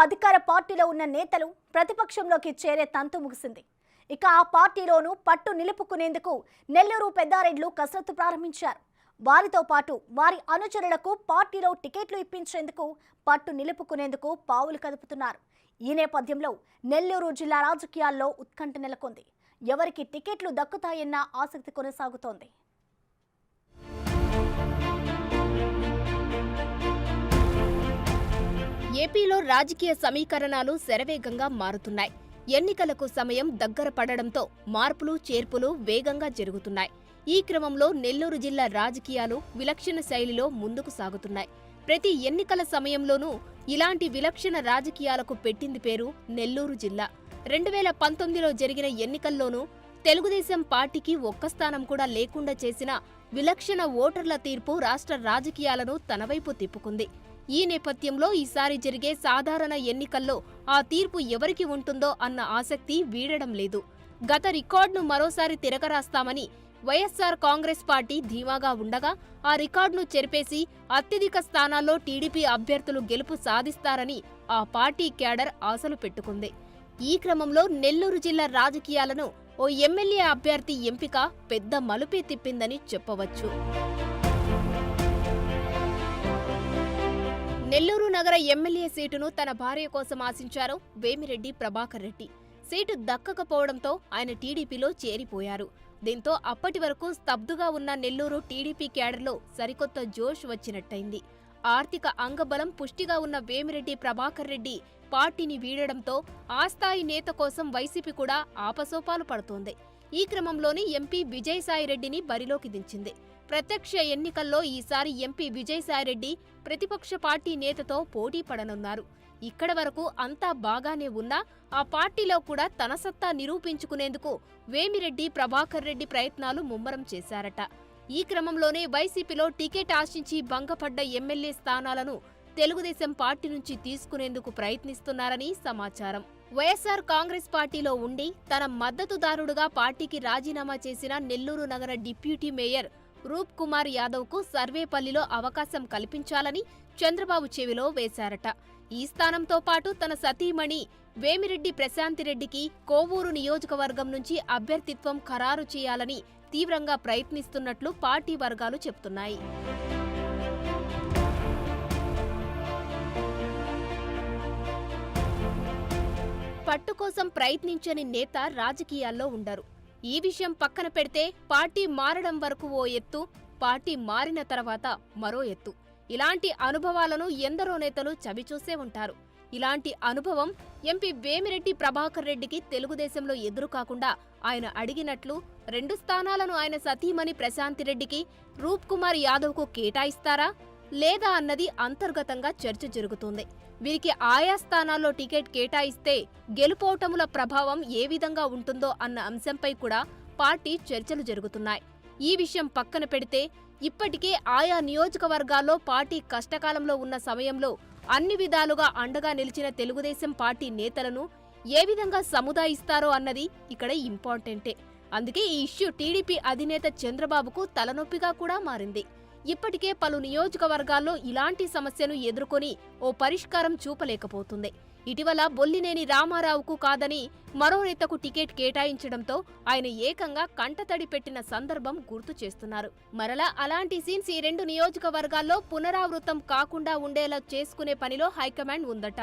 అధికార పార్టీలో ఉన్న నేతలు ప్రతిపక్షంలోకి చేరే తంతు ముగిసింది. ఇక ఆ పార్టీలోనూ పట్టు నిలుపుకునేందుకు నెల్లూరు పెద్దారెడ్లు కసరత్తు ప్రారంభించారు. వారితో పాటు వారి అనుచరులకు పార్టీలో టికెట్లు ఇప్పించేందుకు పట్టు నిలుపుకునేందుకు పావులు కదుపుతున్నారు. ఈ నేపథ్యంలో నెల్లూరు జిల్లా రాజకీయాల్లో ఉత్కంఠ నెలకొంది. ఎవరికి టికెట్లు దక్కుతాయన్న ఆసక్తి కొనసాగుతోంది. ఏపీలో రాజకీయ సమీకరణాలు శరవేగంగా మారుతున్నాయి. ఎన్నికలకు సమయం దగ్గర పడడంతో మార్పులు చేర్పులు వేగంగా జరుగుతున్నాయి. ఈ క్రమంలో నెల్లూరు జిల్లా రాజకీయాలు విలక్షణ శైలిలో ముందుకు సాగుతున్నాయి. ప్రతి ఎన్నికల సమయంలోనూ ఇలాంటి విలక్షణ రాజకీయాలకు పెట్టింది పేరు నెల్లూరు జిల్లా. 2019లో జరిగిన ఎన్నికల్లోనూ తెలుగుదేశం పార్టీకి ఒక్క స్థానం కూడా లేకుండా చేసిన విలక్షణ ఓటర్ల తీర్పు రాష్ట్ర రాజకీయాలను తనవైపు తిప్పుకుంది. ఈ నేపథ్యంలో ఈసారి జరిగే సాధారణ ఎన్నికల్లో ఆ తీర్పు ఎవరికి ఉంటుందో అన్న ఆసక్తి వీడడం లేదు. గత రికార్డును మరోసారి తిరగరాస్తామని వైఎస్సార్ కాంగ్రెస్ పార్టీ ధీమాగా ఉండగా ఆ రికార్డును చెరిపేసి అత్యధిక స్థానాల్లో టీడీపీ అభ్యర్థులు గెలుపు సాధిస్తారని ఆ పార్టీ క్యాడర్ ఆశలు పెట్టుకుంది. ఈ క్రమంలో నెల్లూరు జిల్లా రాజకీయాలను ఓ ఎమ్మెల్యే అభ్యర్థి ఎంపిక పెద్ద మలుపే తిప్పిందని చెప్పవచ్చు. నెల్లూరు నగర ఎమ్మెల్యే సీటును తన భార్య కోసం ఆశించారు వేమిరెడ్డి ప్రభాకర్ రెడ్డి. సీటు దక్కకపోవడంతో ఆయన టీడీపీలో చేరిపోయారు. దీంతో అప్పటి వరకు స్తబ్దుగా ఉన్న నెల్లూరు టీడీపీ క్యాడర్లో సరికొత్త జోష్ వచ్చినట్టయింది. ఆర్థిక అంగబలం పుష్టిగా ఉన్న వేమిరెడ్డి ప్రభాకర్ రెడ్డి పార్టీని వీడడంతో ఆ స్థాయి నేత కోసం వైసీపీ కూడా ఆపసోపాలు పడుతోంది. ఈ క్రమంలోనే ఎంపీ విజయసాయిరెడ్డిని బరిలోకి దించింది. ప్రత్యక్ష ఎన్నికల్లో ఈసారి ఎంపీ విజయసాయిరెడ్డి ప్రతిపక్ష పార్టీ నేతతో పోటీ పడనున్నారు. ఇక్కడ వరకు అంతా బాగానే ఉన్నా ఆ పార్టీలో కూడా తన సత్తా నిరూపించుకునేందుకు వేమిరెడ్డి ప్రభాకర్ రెడ్డి ప్రయత్నాలు ముమ్మరం చేశారట. ఈ క్రమంలోనే వైసీపీలో టికెట్ ఆశించి భంగపడ్డ ఎమ్మెల్యే స్థానాలను తెలుగుదేశం పార్టీ నుంచి తీసుకునేందుకు ప్రయత్నిస్తున్నారని సమాచారం. వైఎస్సార్ కాంగ్రెస్ పార్టీలో ఉండి తన మద్దతుదారుడుగా పార్టీకి రాజీనామా చేసిన నెల్లూరు నగర డిప్యూటీ మేయర్ రూప్ కుమార్ యాదవ్కు సర్వేపల్లిలో అవకాశం కల్పించాలని చంద్రబాబు చెవిలో వేశారట. ఈ స్థానంతో పాటు తన సతీమణి వేమిరెడ్డి ప్రశాంతిరెడ్డికి కోవూరు నియోజకవర్గం నుంచి అభ్యర్థిత్వం ఖరారు చేయాలని తీవ్రంగా ప్రయత్నిస్తున్నట్లు పార్టీ వర్గాలు చెబుతున్నాయి. పట్టు కోసం ప్రయత్నించని నేత రాజకీయాల్లో ఉండరు. ఈ విషయం పక్కన పెడితే పార్టీ మారడం వరకు ఓ ఎత్తు, పార్టీ మారిన తర్వాత మరో ఎత్తు. ఇలాంటి అనుభవాలను ఎందరో నేతలు చవిచూసే ఉంటారు. ఇలాంటి అనుభవం ఎంపీ వేమిరెడ్డి ప్రభాకర్ రెడ్డికి తెలుగుదేశంలో ఎదురు కాకుండా ఆయన అడిగినట్లు 2 స్థానాలను ఆయన సతీమణి ప్రశాంతిరెడ్డికి రూప్ కుమార్ యాదవ్కు కేటాయిస్తారా లేదా అన్నది అంతర్గతంగా చర్చ జరుగుతోంది. వీరికి ఆయా స్థానాల్లో టికెట్ కేటాయిస్తే గెలుపోటముల ప్రభావం ఏ విధంగా ఉంటుందో అన్న అంశంపై కూడా పార్టీ చర్చలు జరుగుతున్నాయి. ఈ విషయం పక్కన పెడితే ఇప్పటికే ఆయా నియోజకవర్గాల్లో పార్టీ కష్టకాలంలో ఉన్న సమయంలో అన్ని విధాలుగా అండగా నిలిచిన తెలుగుదేశం పార్టీ నేతలను ఏ విధంగా సముదాయిస్తారో అన్నది ఇక్కడ ఇంపార్టెంటే. అందుకే ఈ ఇష్యూ టీడీపీ అధినేత చంద్రబాబుకు తలనొప్పిగా కూడా మారింది. ఇప్పటికే పలు నియోజకవర్గాల్లో ఇలాంటి సమస్యను ఎదుర్కొని ఓ పరిష్కారం చూపలేకపోతుంది. ఇటీవల బొల్లినేని రామారావుకు కాదని మరో నేతకు టికెట్ కేటాయించడంతో ఆయన ఏకంగా కంటతడి పెట్టిన సందర్భం గుర్తు చేస్తున్నారు. మరలా అలాంటి సీన్స్ ఈ 2 నియోజకవర్గాల్లో పునరావృతం కాకుండా ఉండేలా చేసుకునే పనిలో హైకమాండ్ ఉందట.